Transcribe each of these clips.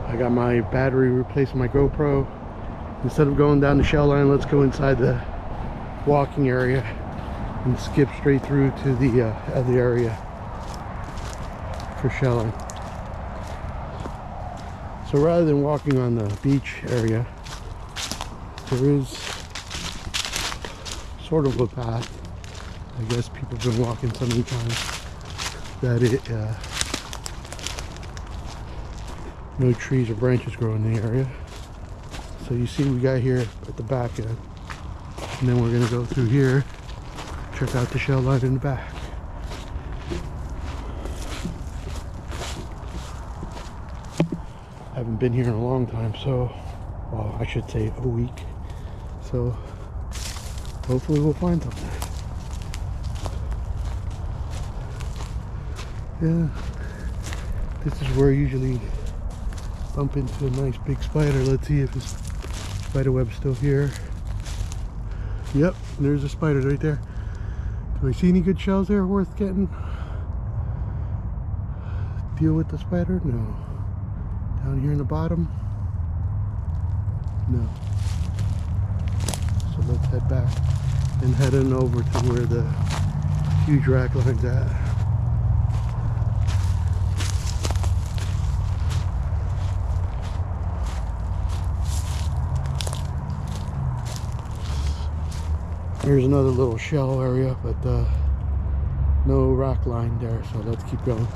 I got my battery replaced in my GoPro. Instead of going down the shell line, let's go inside the walking area and skip straight through to the other area for shelling. So rather than walking on the beach area, there is sort of a path. I guess people have been walking so many times that no trees or branches grow in the area. So you see we got here at the back end, and then we're gonna go through here, check out the shell line in the back. I haven't been here in a long time, so, well, I should say a week. So hopefully we'll find something. Yeah, this is where I usually bump into a nice big spider. Let's see if this spider web's still here. Yep, there's a spider right there. Do I see any good shells there worth getting? Deal with the spider? No. Down here in the bottom? No. So let's head back and head on over to where the huge rack line's at. Here's another little shell area, but no rock line there, so let's keep going.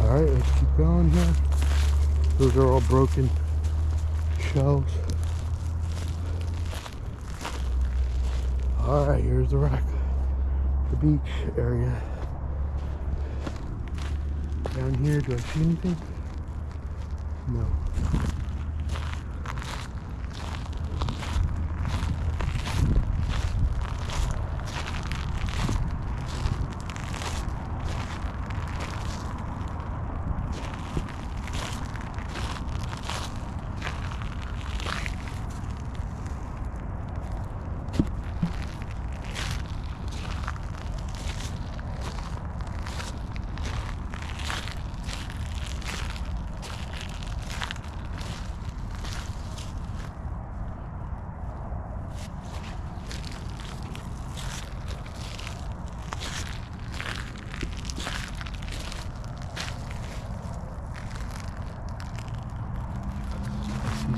Alright, let's keep going here. Those are all broken shells. Alright, here's the rock, the beach area. Down here, do I see anything? No.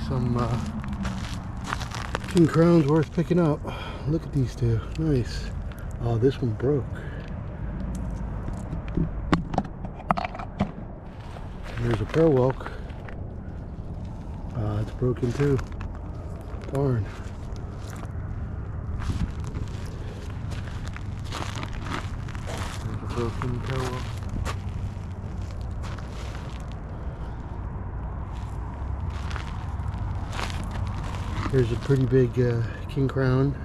Some king crowns worth picking up. Look at these two. Nice. Oh, this one broke. There's a pearl whelk. It's broken too. Darn. There's a broken pearl whelk. Here's a pretty big king crown.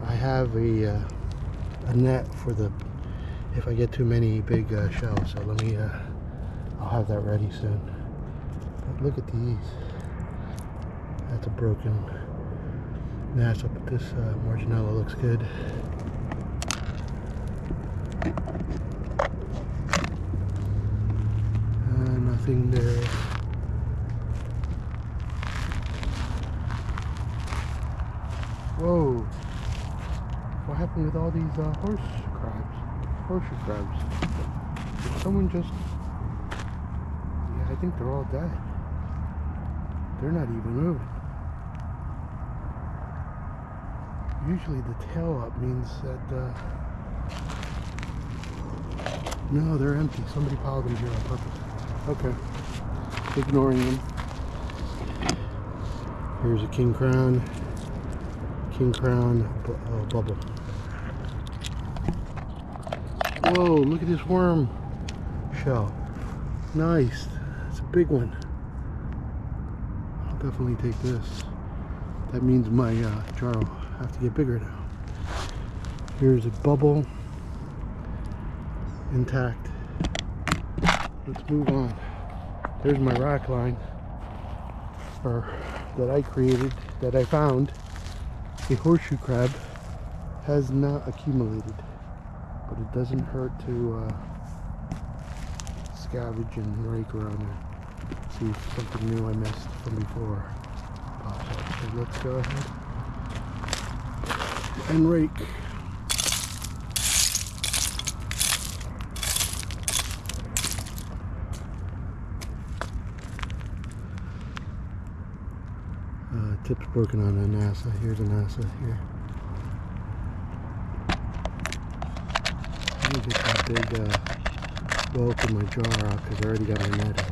I have a net for the, if I get too many big shells, so let me, I'll have that ready soon. But look at these. That's a broken nest, but this Marginella looks good. Nothing there. Whoa! What happened with all these horseshoe crabs? Did someone just... Yeah, I think they're all dead. They're not even moving. Usually the tail up means that... No, they're empty. Somebody piled them here on purpose. Okay. Ignoring them. Here's a king crown. King crown bubble. Whoa, look at this worm shell. Nice. It's a big one. I'll definitely take this. That means my jar will have to get bigger now. Here's a bubble. Intact. Let's move on. There's my rock line, or that I created, that I found. A horseshoe crab has not accumulated, but it doesn't hurt to scavenge and rake around there. See if something new I missed from before pops up. So let's go ahead and rake. Tip's broken on a NASA. Here's a NASA here. Let me get that big whelk in my jar out because I already got my net out.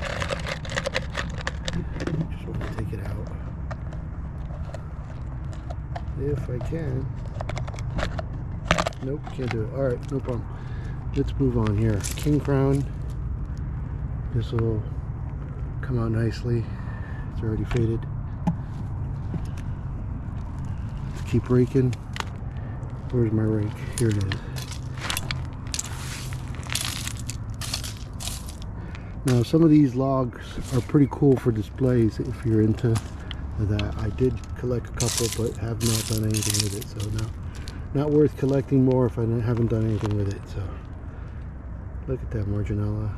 Just want to take it out. If I can. Nope, can't do it. Alright, no problem. Let's move on here. King crown. This will come out nicely. It's already faded. Keep raking. Where's my rake? Here it is. Now some of these logs are pretty cool for displays if you're into that. I did collect a couple but have not done anything with it, so no, not worth collecting more if I haven't done anything with it. So look at that Marginella.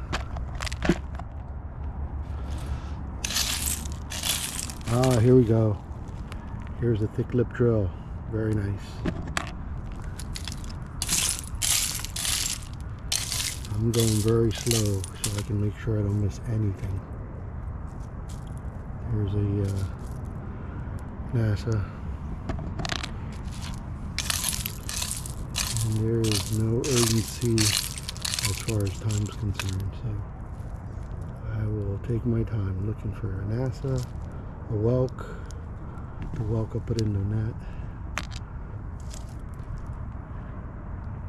Ah, here we go. Here's a thick lip drill. Very nice. I'm going very slow so I can make sure I don't miss anything. Here's a NASA. And there is no urgency as far as time is concerned. So I will take my time looking for a NASA, a whelk. The whelk I'll put in the net.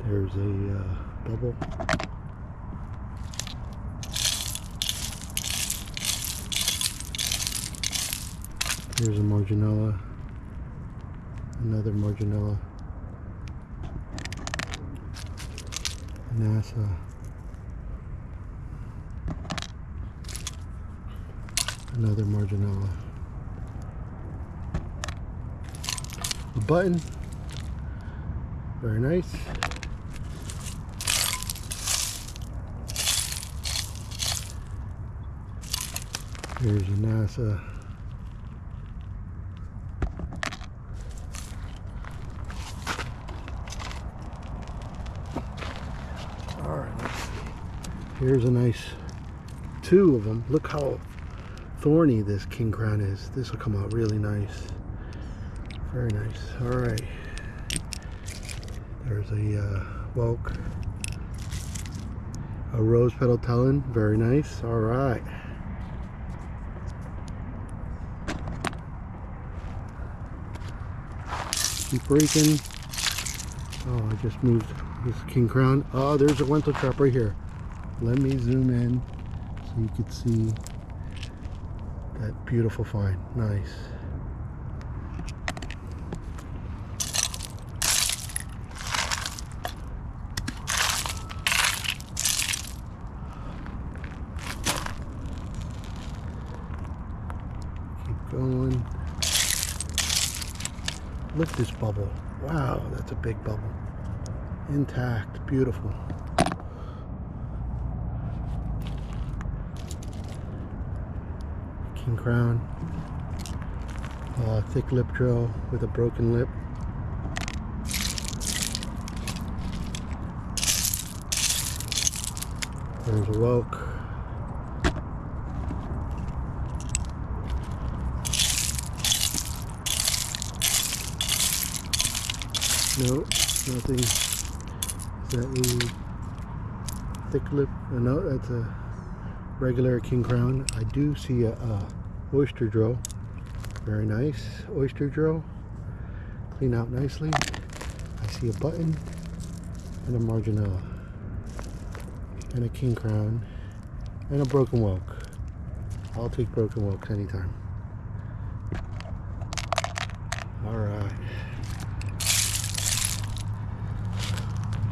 There's a bubble. Here's a Marginella. Another Marginella. NASA. Another Marginella. A button. Very nice. Here's a NASA. Alright, let's see. Here's a nice two of them. Look how thorny this king crown is. This will come out really nice. Very nice. Alright. There's a whelk. A rose petal talon. Very nice. Alright. Keep raking. Oh, I just moved this king crown. Oh, there's a lentil trap right here. Let me zoom in so you can see that beautiful find. Nice. Keep going. Look at this bubble. Wow, that's a big bubble. Intact, beautiful. King crown. Thick lip drill with a broken lip. There's a whelk. No, nothing. Is that a thick lip? No, that's a regular king crown. I do see a oyster drill. Very nice oyster drill. Clean out nicely. I see a button and a Marginella and a king crown and a broken whelk. I'll take broken whelks anytime. Alright.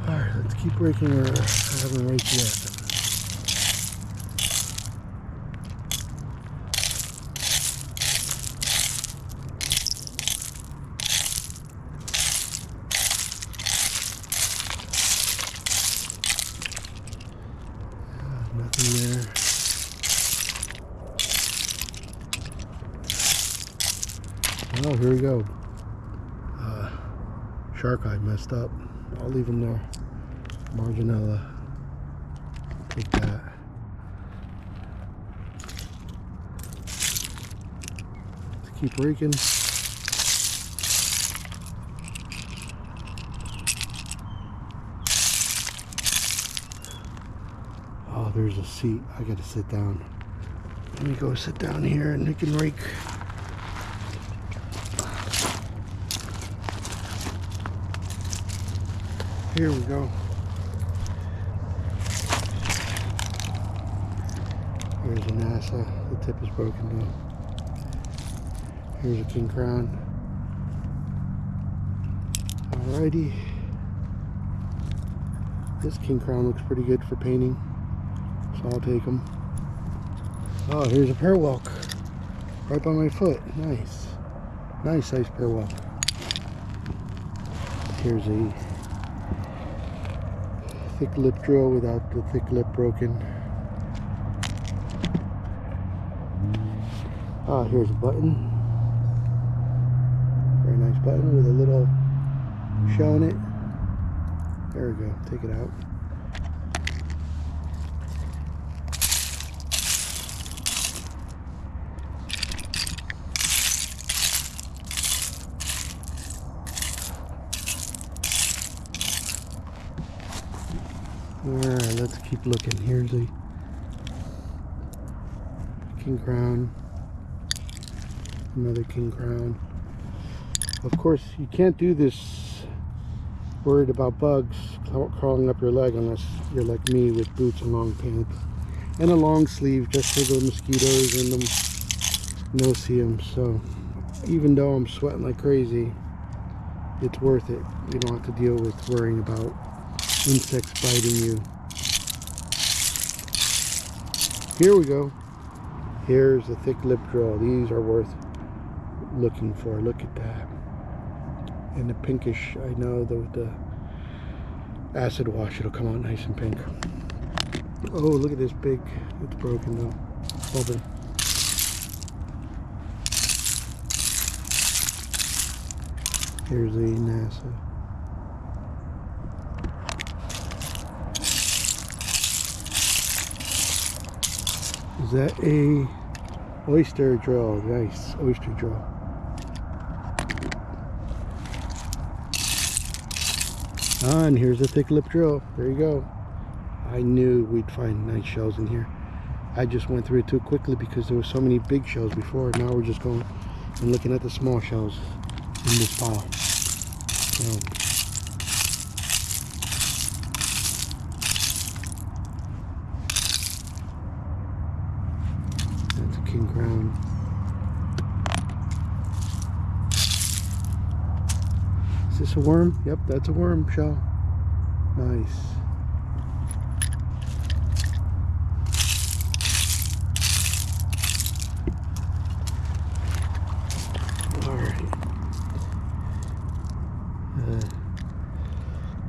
Alright, let's keep raking. I haven't raked yet. Nothing there. Oh, here we go. Shark eye messed up. I'll leave him there. Marginella. Take that. Let's keep raking. Oh, there's a seat. I gotta sit down. Let me go sit down here and we can rake. Here we go. Here's a NASA. The tip is broken though. Here's a king crown. Alrighty. This king crown looks pretty good for painting, so I'll take them. Oh, here's a pear whelk right by my foot. Nice. Nice size pear whelk. Here's a thick lip drill without the thick lip broken. Ah, here's a button. Very nice button with a little shell in it. There we go. Take it out. Alright, let's keep looking. Here's a king crown. Another king crown. Of course, you can't do this worried about bugs crawling up your leg unless you're like me with boots and long pants. And a long sleeve just for the mosquitoes and the no-see-ums. So even though I'm sweating like crazy, it's worth it. You don't have to deal with worrying about insects biting you. Here we go. Here's the thick lip drill. These are worth looking for. Look at that. And the pinkish, I know the acid wash, it'll come out nice and pink. Oh, look at this big. It's broken though. Bubble. Here's the NASA. Is that a oyster drill? Nice oyster drill. Ah, and here's a thick lip drill. There you go. I knew we'd find nice shells in here. I just went through it too quickly because there were so many big shells before. Now we're just going and looking at the small shells in this pile. So, that's a king crown. Is this a worm? Yep, that's a worm shell. Nice. Alright.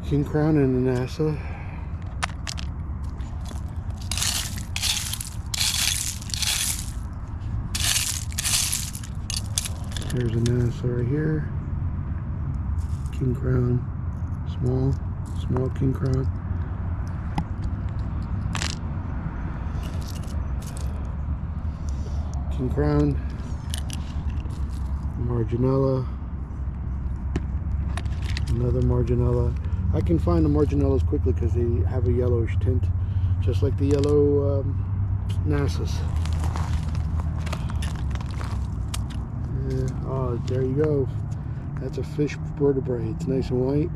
King crown and a NASA. There's a NASA right here. King crown, small king crown. King crown, marginella, another marginella. I can find the marginellas quickly because they have a yellowish tint, just like the yellow NASA's. Oh, there you go. That's a fish vertebrae. It's nice and white.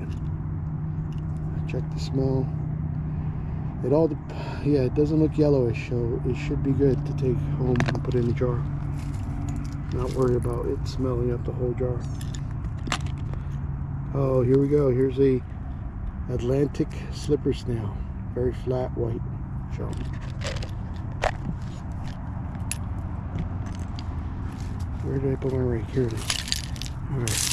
Check the smell. Yeah, it doesn't look yellowish, so it should be good to take home and put in the jar. Not worry about it smelling up the whole jar. Oh, here we go. Here's a Atlantic slipper snail. Very flat white shell. Where did I put my rake? Here it is. Alright.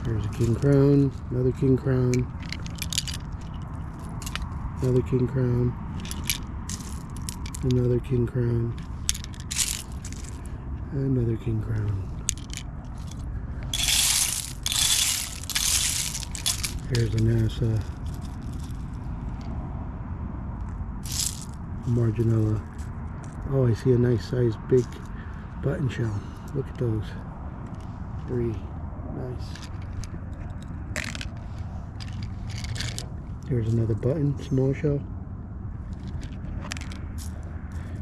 Here's a king crown, another king crown. Another king crown. Another king crown. Another king crown. Here's a NASA. Marginella. Oh, I see a nice size big button shell. Look at those. 3. Nice. Here's another button, small shell.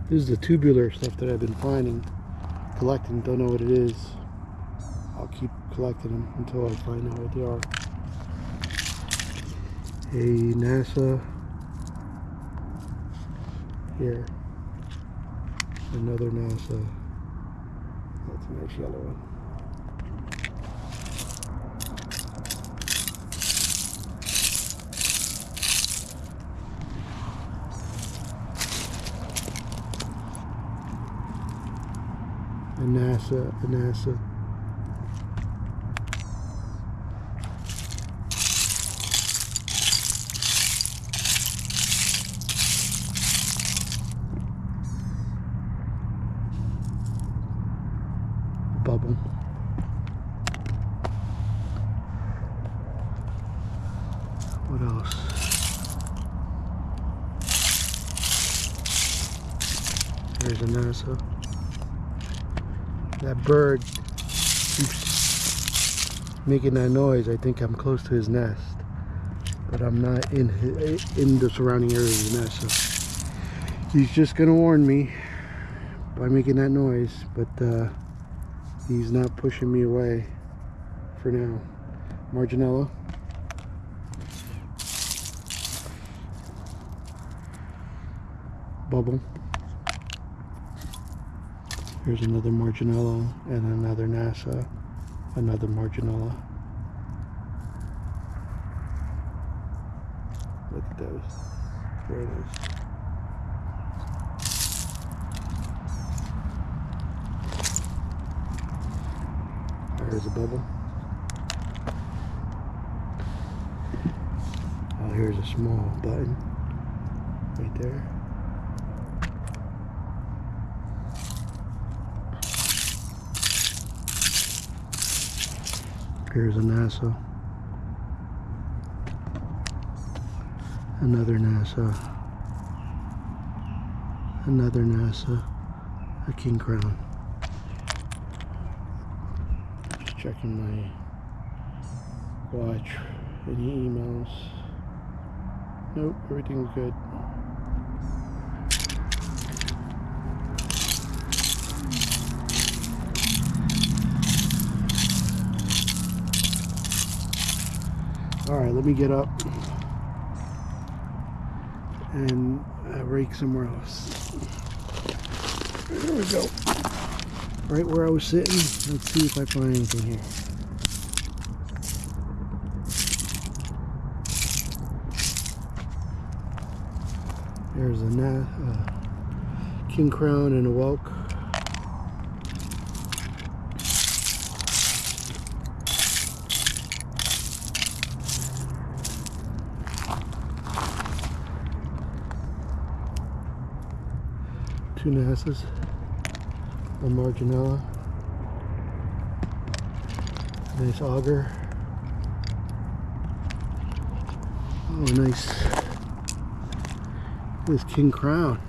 This is the tubular stuff that I've been finding, collecting. Don't know what it is. I'll keep collecting them until I find out what they are. A NASA. Here. Another NASA. That's a nice yellow one. A NASA. Bubble. What else? There's a NASA. That bird keeps making that noise. I think I'm close to his nest, but I'm not in the surrounding area of the nest. So he's just gonna warn me by making that noise, but he's not pushing me away for now. Marginella. Bubble. Here's another Marginella and another NASA. Another Marginella. Look at those. Very nice. There's a bubble. Oh, here's a small button right there. Here's a NASA. Another NASA. Another NASA. A king crown. Just checking my watch. Any emails? Nope, everything's good. Alright, let me get up and rake somewhere else. There we go. Right where I was sitting. Let's see if I find anything here. There's a king crown and a whelk. Two NASAs, a Marginella, nice auger. Oh, nice. This king crown,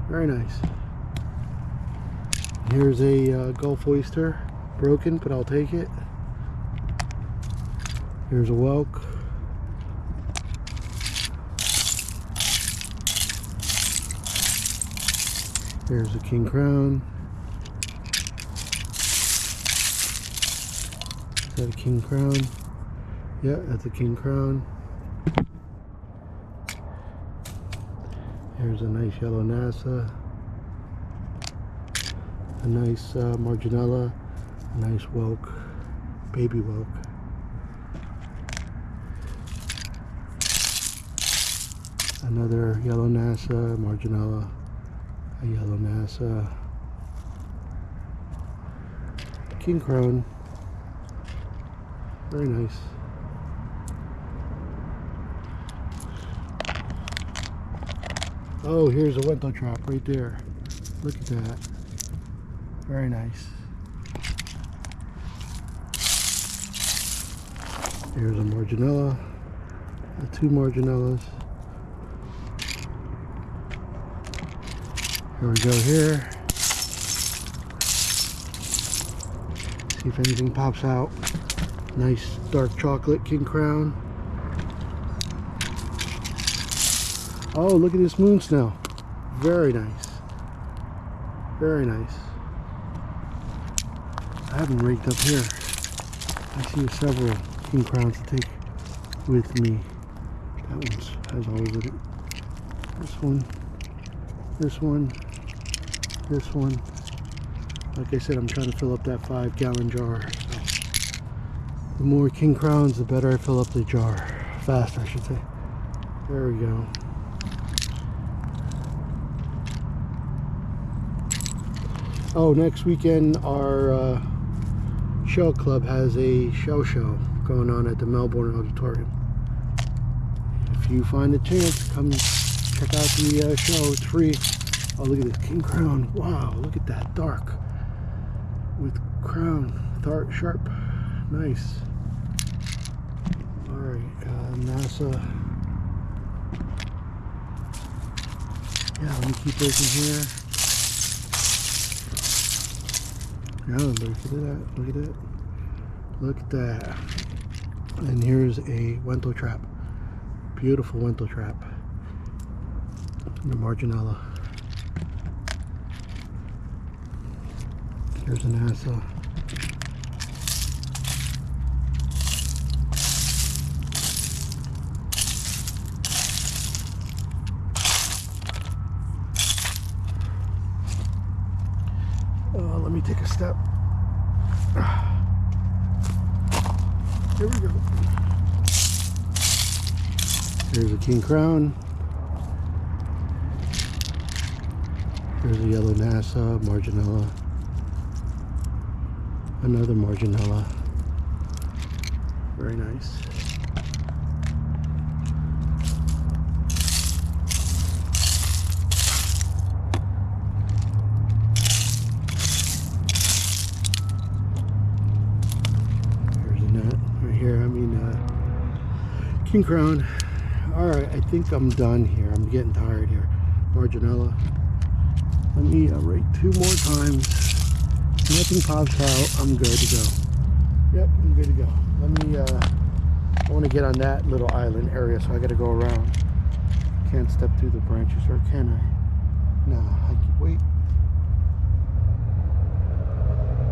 very nice. Here's a Gulf oyster, broken, but I'll take it. Here's a whelk. Here's a king crown. Is that a king crown? Yeah, that's a king crown. Here's a nice yellow NASA. A nice Marginella. A nice whelk. Baby whelk. Another yellow NASA, Marginella. A yellow NASA, king crown, very nice. Oh, here's a Wento trap right there. Look at that. Very nice. Here's a Marginella. 2 Marginellas. Here we go here. See if anything pops out. Nice dark chocolate king crown. Oh, look at this moon snail. Very nice. Very nice. I haven't raked up here. I see several king crowns to take with me. That one has holes in it. This one. This one. This one. Like I said, I'm trying to fill up that 5-gallon jar. So the more king crowns, the better I fill up the jar. Faster, I should say. There we go. Oh, next weekend our shell club has a shell show going on at the Melbourne Auditorium. If you find a chance, come check out the show. It's free. Oh, look at this king crown. Wow, look at that. Dark. With crown. Dark, sharp. Nice. Alright, NASA. Yeah, let me keep looking here. Yeah, look at that. Look at that. Look at that. And here's a Wento trap. Beautiful Wento trap. The Marginella. Here's an NASA. Let me take a step. Here we go. Here's a king crown. Here's a yellow NASA, Marginella. Another Marginella. Very nice. King crown. Alright, I think I'm done here. I'm getting tired here. Marginella. Let me rake 2 more times. If nothing pops out, I'm good to go. Yep, I'm good to go. Let me, I want to get on that little island area, so I got to go around. Can't step through the branches, or can I? Nah, I can wait.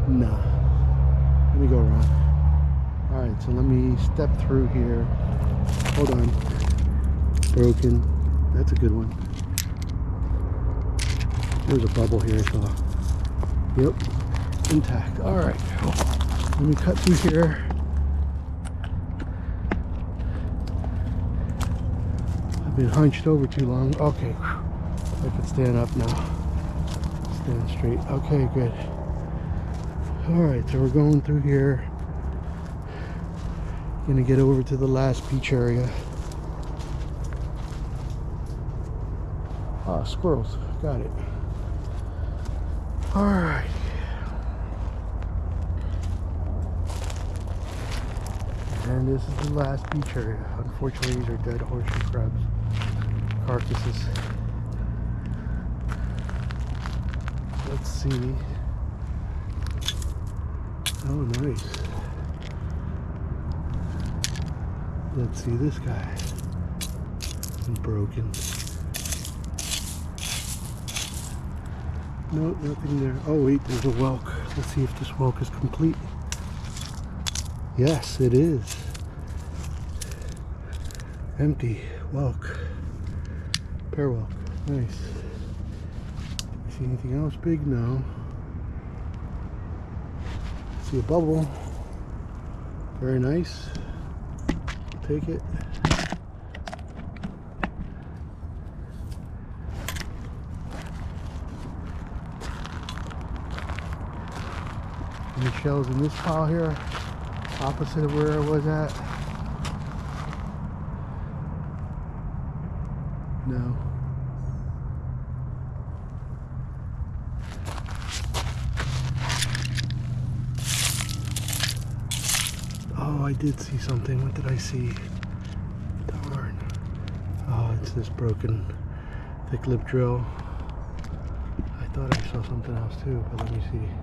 Nah. Let me go around. Alright, so let me step through here. Hold on. Broken. That's a good one. There's a bubble here, so. Yep. Intact. Alright. Let me cut through here. I've been hunched over too long. Okay. I can stand up now. Stand straight. Okay, good. Alright, so we're going through here. Gonna get over to the last beach area. Ah, squirrels. Got it. Alright. And this is the last beach area. Unfortunately, these are dead horseshoe crabs. Carcasses. Let's see. Oh, nice. Let's see this guy. Broken. No, nothing there. Oh wait, there's a whelk. Let's see if this whelk is complete. Yes, it is. Empty whelk. Pear whelk. Nice. See anything else big? No. See a bubble. Very nice. Take it. Any shells in this pile here, opposite of where I was at? No. Oh, I did see something. What did I see? Darn. Oh, it's this broken thick lip drill. I thought I saw something else too, but let me see.